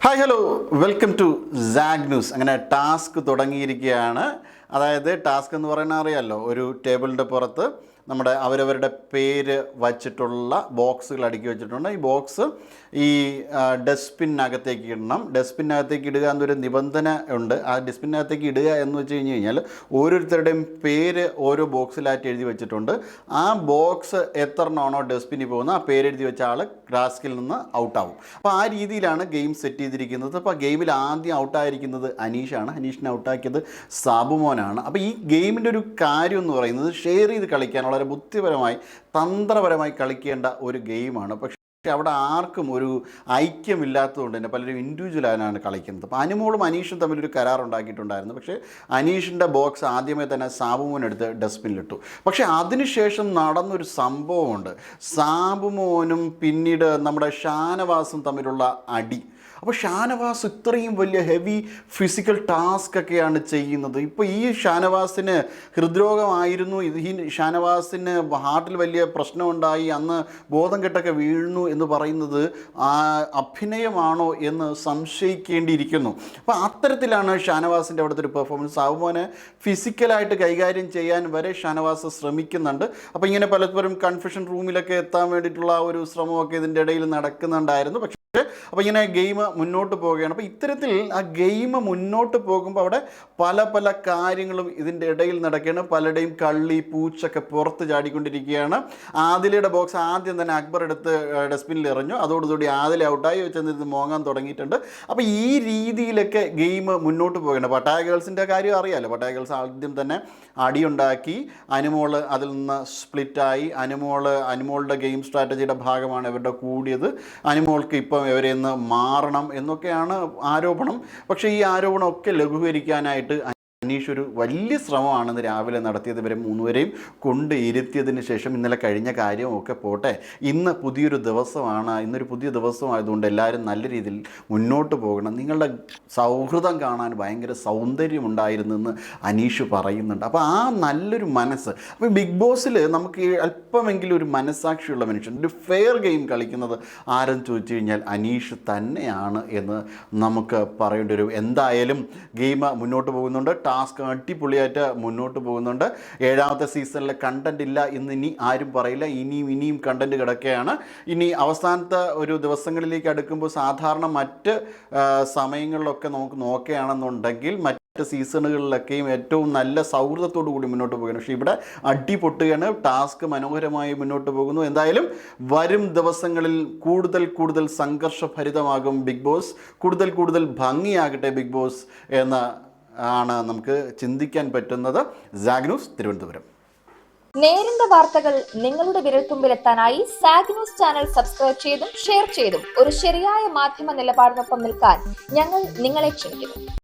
Hi hello welcome to Saag news. അങ്ങനെ task തുടങ്ങിയിരിക്കുകയാണ്. അതായത് ടാസ്ക് എന്ന് പറയുന്നത് അറിയാമല്ലോ, ഒരു ടേബിളിൻ്റെ പുറത്ത് നമ്മുടെ അവരവരുടെ പേര് വച്ചിട്ടുള്ള ബോക്സുകൾ അടുക്കി വെച്ചിട്ടുണ്ട്. ഈ ബോക്സ് ഈ ഡസ്റ്റ്ബിന്നകത്തേക്ക് ഇടണം. ഡസ്റ്റ്ബിന്നകത്തേക്ക് ഇടുക എന്നൊരു നിബന്ധന ഉണ്ട്. ആ ഡസ്റ്റ്ബിന്നകത്തേക്ക് ഇടുക എന്ന് വെച്ച് കഴിഞ്ഞാൽ ഓരോരുത്തരുടെയും പേര് ഓരോ ബോക്സിലായിട്ട് എഴുതി വെച്ചിട്ടുണ്ട്. ആ ബോക്സ് എത്രണ്ണമാണോ ഡസ്റ്റ്ബിന്നിൽ പോകുന്നത് ആ പേരെഴുതി വെച്ച ആൾ ടാസ്കിൽ നിന്ന് ഔട്ടാവും. അപ്പോൾ ആ രീതിയിലാണ് ഗെയിം സെറ്റ് ചെയ്തിരിക്കുന്നത്. അപ്പോൾ ഗെയിമിൽ ആദ്യം ഔട്ടായിരിക്കുന്നത് അനീഷാണ്. അനീഷിനെ ഔട്ടാക്കിയത് സാബുമോനാണ്. അപ്പോൾ ഈ ഗെയിമിൻ്റെ ഒരു കാര്യം എന്ന് പറയുന്നത് ഷെയർ ചെയ്ത് കളിക്കാൻ വളരെ ബുദ്ധിപരമായി തന്ത്രപരമായി കളിക്കേണ്ട ഒരു ഗെയിമാണ്. പക്ഷേ അവിടെ ആർക്കും ഒരു ഐക്യമില്ലാത്തതുകൊണ്ട് തന്നെ പലരും ഇൻഡിവിജ്വലാണ് കളിക്കുന്നത്. അപ്പോൾ അനുമോളും അനീഷും തമ്മിലൊരു കരാറുണ്ടാക്കിയിട്ടുണ്ടായിരുന്നു. പക്ഷേ അനീഷിൻ്റെ ബോക്സ് ആദ്യമേ തന്നെ സാബുമോൻ എടുത്ത് ഡസ്റ്റ്ബിന്നിലിട്ടു. പക്ഷേ അതിനുശേഷം നടന്നൊരു സംഭവമുണ്ട്. സാബുമോനും പിന്നീട് നമ്മുടെ ഷാനവാസും തമ്മിലുള്ള അടി. അപ്പോൾ ഷാനവാസ് ഇത്രയും വലിയ ഹെവി ഫിസിക്കൽ ടാസ്ക് ഒക്കെയാണ് ചെയ്യുന്നത്. ഇപ്പോൾ ഈ ഷാനവാസിന് ഹൃദ്രോഗമായിരുന്നു. ഈ ഷാനവാസിന് ഹാർട്ടിൽ വലിയ പ്രശ്നമുണ്ടായി, അന്ന് ബോധം കെട്ടൊക്കെ വീഴുന്നു എന്ന് പറയുന്നത് അഭിനയമാണോ എന്ന് സംശയിക്കേണ്ടിയിരിക്കുന്നു. അപ്പോൾ അത്തരത്തിലാണ് ഷാനവാസിൻ്റെ അവിടുത്തെ ഒരു പെർഫോമൻസ്. സാബുമോനെ ഫിസിക്കലായിട്ട് കൈകാര്യം ചെയ്യാൻ വരെ ഷാനവാസ് ശ്രമിക്കുന്നുണ്ട്. അപ്പോൾ ഇങ്ങനെ പലപ്പോഴും കൺഫ്യൂഷൻ റൂമിലൊക്കെ എത്താൻ വേണ്ടിയിട്ടുള്ള ഒരു ശ്രമമൊക്കെ ഇതിൻ്റെ ഇടയിൽ നടക്കുന്നുണ്ടായിരുന്നു. പക്ഷേ അപ്പോൾ ഇങ്ങനെ ഗെയിം മുന്നോട്ട് പോവുകയാണ്. അപ്പോൾ ഇത്തരത്തിൽ ആ ഗെയിം മുന്നോട്ട് പോകുമ്പോൾ അവിടെ പല പല കാര്യങ്ങളും ഇതിൻ്റെ ഇടയിൽ നടക്കുകയാണ്. പലരുടെയും കള്ളി പൂച്ചൊക്കെ പുറത്ത് ചാടിക്കൊണ്ടിരിക്കുകയാണ്. ആദിലയുടെ ബോക്സ് ആദ്യം തന്നെ അക്ബർ എടുത്ത് ഡസ്റ്റ്ബിന്നിൽ എറിഞ്ഞു. അതോടുകൂടി ആദില ഔട്ടായി വെച്ചെന്നിരുന്ന് മോങ്ങാൻ തുടങ്ങിയിട്ടുണ്ട്. അപ്പോൾ ഈ രീതിയിലൊക്കെ ഗെയിം മുന്നോട്ട് പോവുകയാണ്. പട്ടായ ഗേൾസിൻ്റെ കാര്യം അറിയാമല്ലോ. പട്ടായ ഗേൾസ് ആദ്യം തന്നെ അടിയുണ്ടാക്കി. അനുമോള് അതിൽ നിന്ന് സ്പ്ലിറ്റായി. അനുമോളുടെ ഗെയിം സ്ട്രാറ്റജിയുടെ ഭാഗമാണ് ഇവരുടെ കൂടിയത്. അനുമോൾക്ക് ഇപ്പം ഇവരെ നിന്ന് മാറണം എന്നൊക്കെയാണ് ആരോപണം. പക്ഷേ ഈ ആരോപണമൊക്കെ ലഘൂകരിക്കാനായിട്ട് അനീഷ് ഒരു വലിയ ശ്രമമാണെന്ന് രാവിലെ നടത്തിയത്. ഇവരെ മൂന്നുപേരെയും കൊണ്ട് ഇരുത്തിയതിന് ശേഷം ഇന്നലെ കഴിഞ്ഞ കാര്യമൊക്കെ പോട്ടെ, ഇന്ന് പുതിയൊരു ദിവസമാണ്, ഇന്നൊരു പുതിയ ദിവസമായതുകൊണ്ട് എല്ലാവരും നല്ല രീതിയിൽ മുന്നോട്ട് പോകണം, നിങ്ങളുടെ സൗഹൃദം കാണാൻ ഭയങ്കര സൗന്ദര്യമുണ്ടായിരുന്നെന്ന് അനീഷ് പറയുന്നുണ്ട്. അപ്പോൾ ആ നല്ലൊരു മനസ്സ്. അപ്പോൾ ബിഗ് ബോസിൽ നമുക്ക് അല്പമെങ്കിലും ഒരു മനസ്സാക്ഷിയുള്ള മനുഷ്യൻ, ഒരു ഫെയർ ഗെയിം കളിക്കുന്നത് ആരെന്ന് ചോദിച്ചു കഴിഞ്ഞാൽ അനീഷ് തന്നെയാണ് എന്ന് നമുക്ക് പറയേണ്ടി വരും. എന്തായാലും ഗെയിം മുന്നോട്ട് പോകുന്നുണ്ട്. ടാസ്ക് അടിപൊളിയായിട്ട് മുന്നോട്ട് പോകുന്നുണ്ട്. 7ാമത്തെ സീസണിലെ കണ്ടന്റ് ഇല്ല എന്ന് ഇനി ആരും പറയില്ല. ഇനിയും കണ്ടന്റ് കിടക്കുകയാണ്. ഇനി അവസാനത്തെ ഒരു ദിവസങ്ങളിലേക്ക് അടുക്കുമ്പോൾ സാധാരണ മറ്റ് സമയങ്ങളിലൊക്കെ നമുക്ക് നോക്കുകയാണെന്നുണ്ടെങ്കിൽ മറ്റ് സീസണുകളിലൊക്കെയും ഏറ്റവും നല്ല സൗഹൃദത്തോടു കൂടി മുന്നോട്ട് പോകുകയാണ്. പക്ഷേ ഇവിടെ അടി പൊട്ടുകയാണ്. ടാസ്ക് മനോഹരമായി മുന്നോട്ട് പോകുന്നു. എന്തായാലും വരും ദിവസങ്ങളിൽ കൂടുതൽ സംഘർഷഭരിതമാകും ബിഗ് ബോസ്. കൂടുതൽ ഭംഗിയാകട്ടെ ബിഗ് ബോസ് എന്ന് ആണ് നമുക്ക് ചിന്തിക്കാൻ പറ്റുന്നത്. Zag news, Thiruvananthapuram. നേരിന്റെ വാർത്തകൾ നിങ്ങളുടെ വിരൽത്തുമ്പിലെത്താനായി സാഗ് ന്യൂസ് ചാനൽ സബ്സ്ക്രൈബ് ചെയ്തും ഷെയർ ചെയ്തും ഒരു ശരിയായ മാധ്യമ നിലപാടിനൊപ്പം നിൽക്കാൻ ഞങ്ങൾ നിങ്ങളെ ക്ഷണിക്കുന്നു.